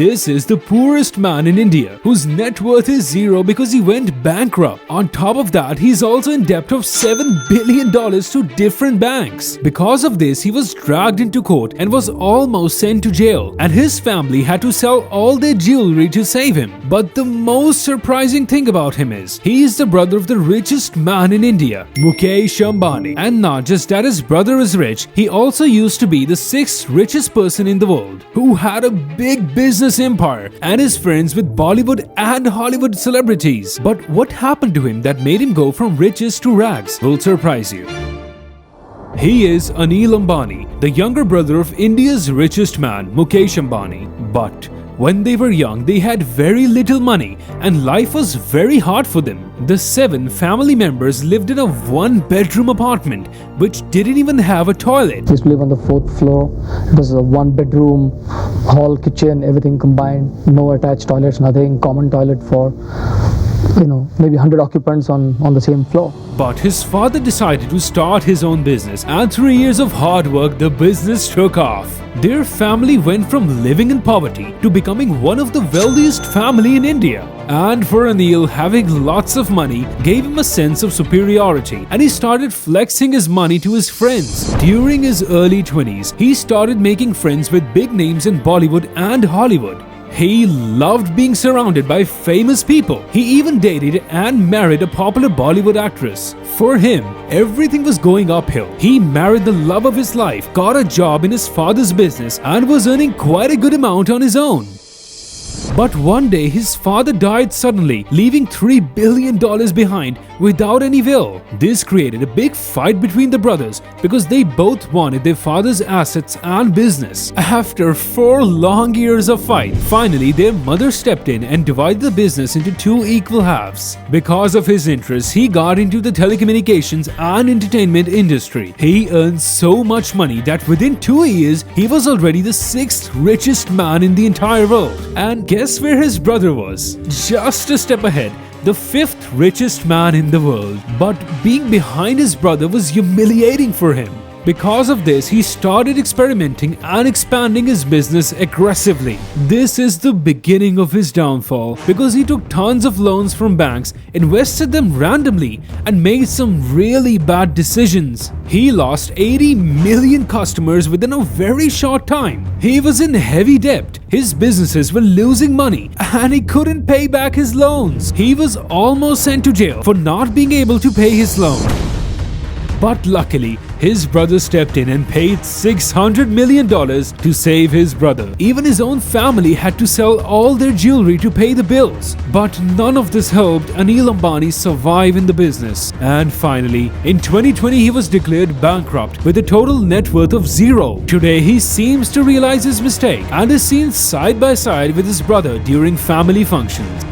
This is the poorest man in India, whose net worth is zero because he went bankrupt. On top of that, he's also in debt of $7 billion to different banks. Because of this, he was dragged into court and was almost sent to jail, and his family had to sell all their jewelry to save him. But the most surprising thing about him is, he is the brother of the richest man in India, Mukesh Ambani. And not just that his brother is rich, he also used to be the 6th richest person in the world, who had a big business empire and is friends with Bollywood and Hollywood celebrities. But what happened to him that made him go from riches to rags will surprise you. He is Anil Ambani, the younger brother of India's richest man, Mukesh Ambani. But when they were young, they had very little money and life was very hard for them. The 7 family members lived in a 1-bedroom apartment which didn't even have a toilet. We used to live on the 4th floor. It was a 1-bedroom, hall, kitchen, everything combined. No attached toilets, nothing. Common toilet for, maybe 100 occupants on the same floor. But his father decided to start his own business, and 3 years of hard work, the business took off. Their family went from living in poverty to becoming one of the wealthiest family in India. And for Anil, having lots of money gave him a sense of superiority, and he started flexing his money to his friends. During his early 20s, he started making friends with big names in Bollywood and Hollywood. He loved being surrounded by famous people. He even dated and married a popular Bollywood actress. For him, everything was going uphill. He married the love of his life, got a job in his father's business, and was earning quite a good amount on his own. But one day his father died suddenly, leaving $3 billion behind without any will. This created a big fight between the brothers because they both wanted their father's assets and business. After 4 long years of fight, finally their mother stepped in and divided the business into 2 equal halves. Because of his interests, he got into the telecommunications and entertainment industry. He earned so much money that within 2 years, he was already the 6th richest man in the entire world. And guess where his brother was? Just a step ahead, the 5th richest man in the world. But being behind his brother was humiliating for him. Because of this, he started experimenting and expanding his business aggressively. This is the beginning of his downfall because he took tons of loans from banks, invested them randomly, and made some really bad decisions. He lost 80 million customers within a very short time. He was in heavy debt. His businesses were losing money and he couldn't pay back his loans. He was almost sent to jail for not being able to pay his loan. But luckily, his brother stepped in and paid $600 million to save his brother. Even his own family had to sell all their jewelry to pay the bills. But none of this helped Anil Ambani survive in the business. And finally, in 2020, he was declared bankrupt with a total net worth of zero. Today, he seems to realize his mistake and is seen side by side with his brother during family functions.